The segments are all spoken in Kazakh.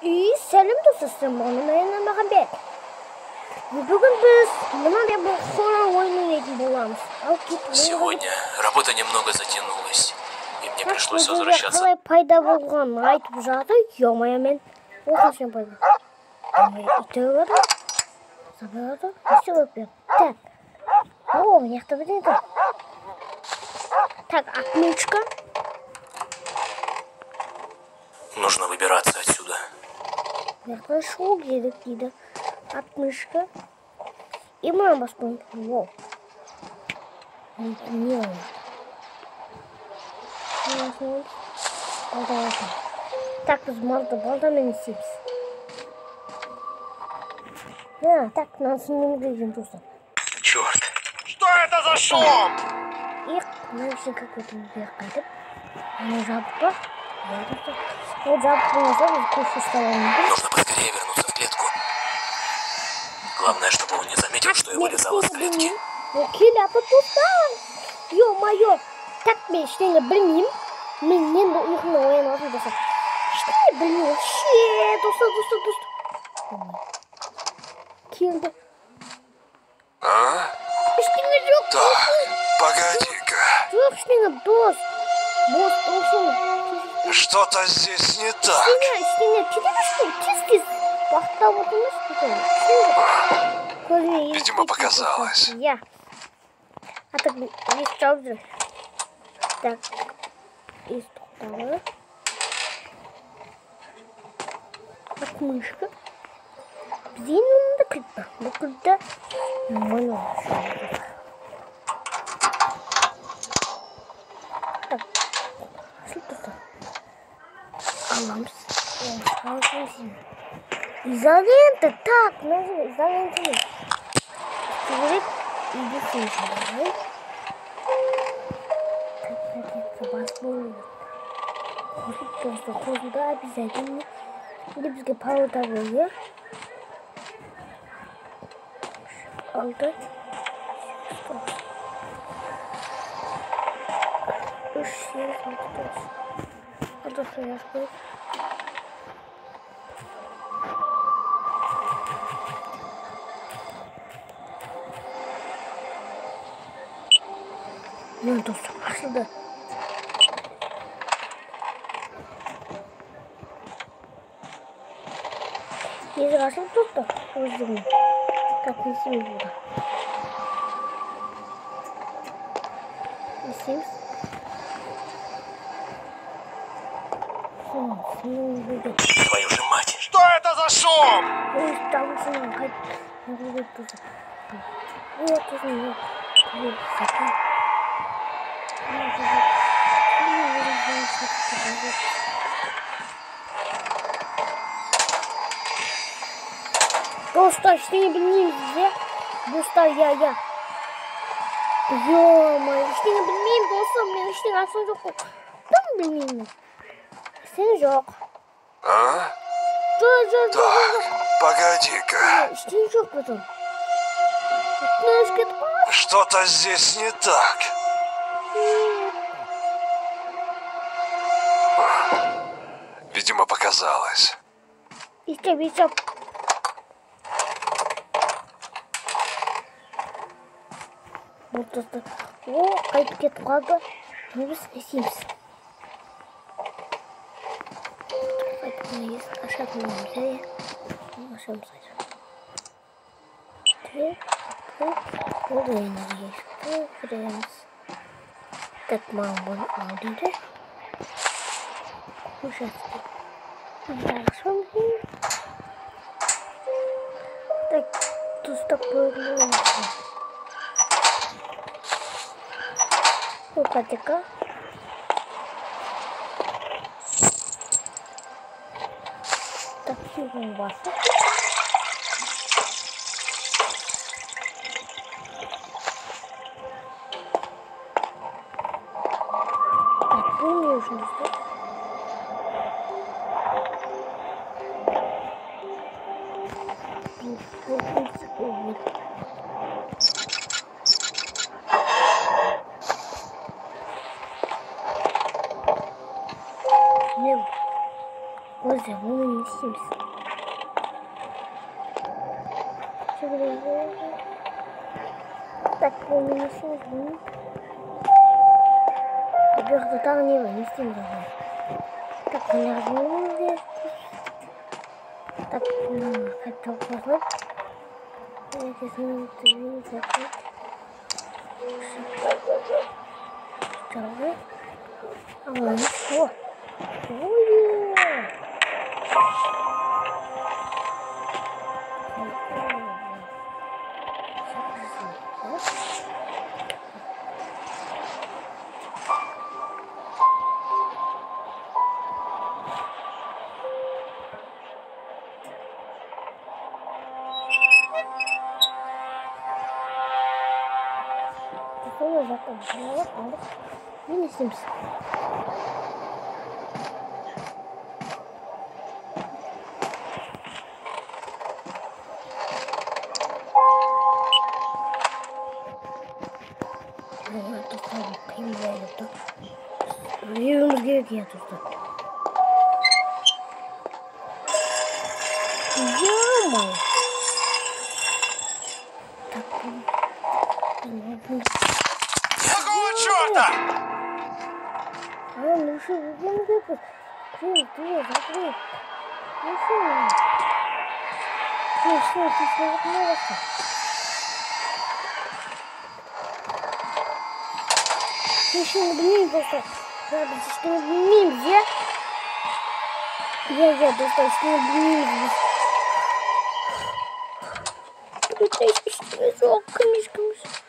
И сәлем достар, мен Махамбет. Бүгін біз мынандай бір хоррор ойын ойнайтын боламыз. Сегодня работа немного затянулась, и мне пришлось возвращаться. Қалай пайда болғанын айтып жатыр, ё-моё, мен оқасым пайда. Итеуі бар. Забырады. Все өпер. Так. О, яқты біледі. Так, отмычка. Нужно выбираться отсюда. Яқты шоу керек дейді. Отмычка. И мы баспаем. Воу. Не. Так, біз балдамен істейміз. Так, нас не выглядим просто. Черт! Что это за шум? И наверное какой-то вверх катит. Ну, жабка. Вот жабку назад, кушу столом. Нужно поскорее вернуться в клетку. Главное, чтобы он не заметил, что я вылезал из клетки. Келяпы тустан. Ё-моё. Так, мен ештеңе білмеймін. Мен енді ұйқымда оянатын достар. Ештеңе білмеймін. Вообще, достар. Келді. А? Ештеңе жоқ. Так, погоди-ка. Жоқ ештеңе, дос. Бос, досым. Что-то здесь не так. Ештеңе. Тез. Бақтап отырмыз. Видимо, показалось. Я. А так, есть чаудер. Так. Есть тоқталы. Отмышка. Бізден онында кілтті. Бұл кілтті. Мұны. Так. Ашыл тұрды. Аламыз. Изолента. Так, называй. Изолента. Говорит, иди сюда. Просто куда обязательно. Или бізге пауэр табылды. Алды. Үш, сегіз, алты, тоғыз. Алды сояз қойып. Ну, достар, ашылды. Есік ашылып достар, өздігіне. Так, несеміз бұлда. Несеміз. Твою же мать! Что это за шум? Ой, там сынам, қайт. Неғылып достар. Вот, өзім, Достар, ештеңе білмейміз де. Достар, я. Ё-моё, ештеңе білмеймін, достар, мен ештеңе асыл жоқ қой. Там білмеймін. Ештеңе жоқ. А? Жоқ. Так, погоди-ка. Ештеңе жоқ потом. Что-то здесь не так. Видимо, показалось. Естеп. Вот достар. О, қайтып кетіп қалды. Біз істейміз. Қайтып ашатын боламыз. Ашамыз қайда. Ол ойынға кіреміз. Так, маған бұны ал дейді. Ужасно. Дальше. Так, тустап қойылмайды. Опа-тека. Так, сүйген басы. Так, бұл не жұмысты? Мен Боже, bunu істейміз? Так, бұл не істейміз? Бұл жақта тағы не бар? Не істейміз? Так, мына жазуымыз керек. Так, қайтып қосылып. Әкесінің түбін зақып. Шықтағы. Аламыз. О! Ой-е! Sonra zaten şuralar aldık. Ne istemiz? Bunlar dostlar bakayım buraya yaptı. Yürümüz gerekiyor dostlar. Yama. Так. Какого черта? Ну что, вы не можете? Закрой. Ну что? Ты смотришь? Ты еще не блин просто. Надо что не блин, где? Я достаточно не блин.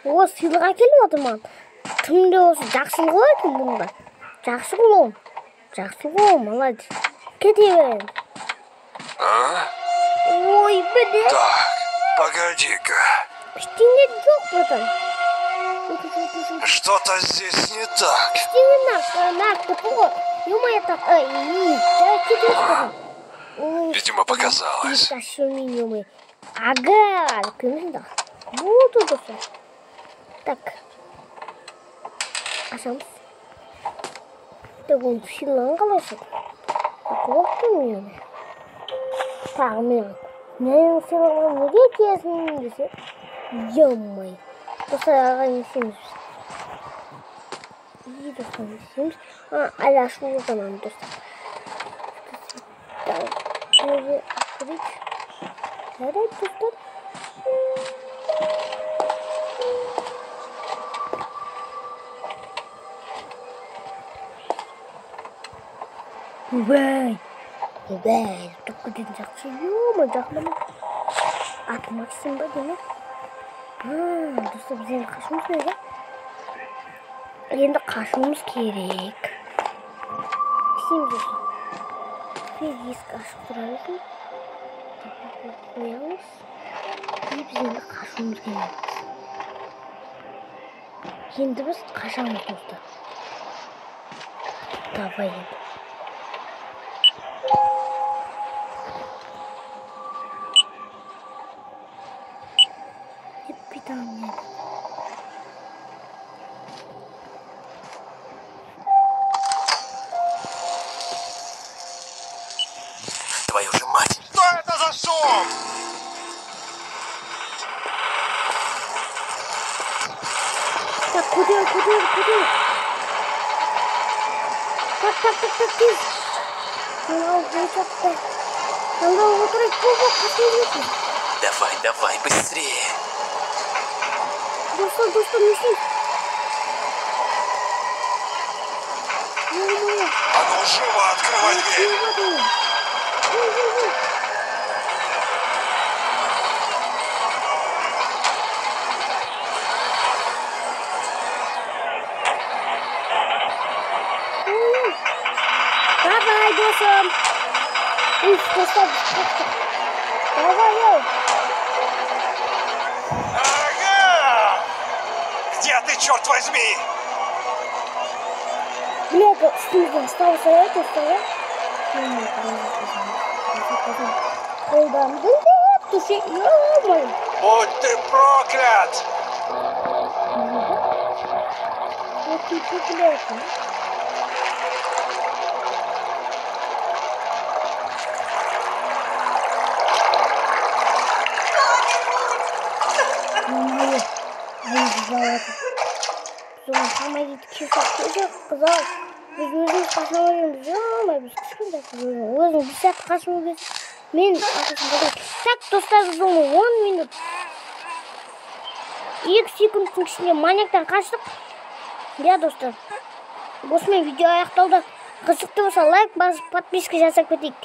О, сыйлыға келіп отырман. Кімде осы жақсылық ғой кім бұнда? Жақсы ғой, молодец. Кете берем. Ой, бәді. Так, погоди-ка. Ештеңе жоқ бұдан. Что-то здесь не так. Ештеңе нақты бұғы. Юмай так, кете берем. Видимо, показалось. Ага, кімді? Болды достар. Так. Ашамыз. Так, оны сыйлығын қалайсың? Так, оқтың мені. Тағы мен. Менің сыйлығын неге кесің десе? Емай. Достар, аға не істейміз? Достар, не істейміз? Аляшу оғанам, достар. Так, неге открыть? Жарайды, достар. Убай, только один жақсы, ё-ма, жақлама. Атмақсың ба, демек? Достар, біз енді қашуымыз керек. Енді қашуымыз керек. Істейміз достар. Есік ашық тұралысын. Қоямыз. Біз енді қашуымыз керек. Енді біз қашамыз достар. Давай енді. Питание. Твою же мать! Что это за шум? Так, куда? Так, тиз. Надо утрать кубок, посмотрите. Давай, быстрее! Достар, неси. Ё-моё. А ну живо открывай дверь. Давай, достар. Ух, достар. Давай, Ага! Где ты, черт возьми? Бля, снизу остался это, стоит. Туши, ё-моё. Будь ты проклят! Вот ты проклятый. Sonra hamayı kesip kızar. Biz özümüz kaçamayız. Ama biz kışkınca özümüz bir saat kaçmıyoruz. Men arkasında tak dostlar biz onu 10 minut 2 секундтың ішінде маньяктан қаштық. Ya dostlar. Осымен видео аяқталды. Қызықты болса лайк басып, подписка жасап кетейік.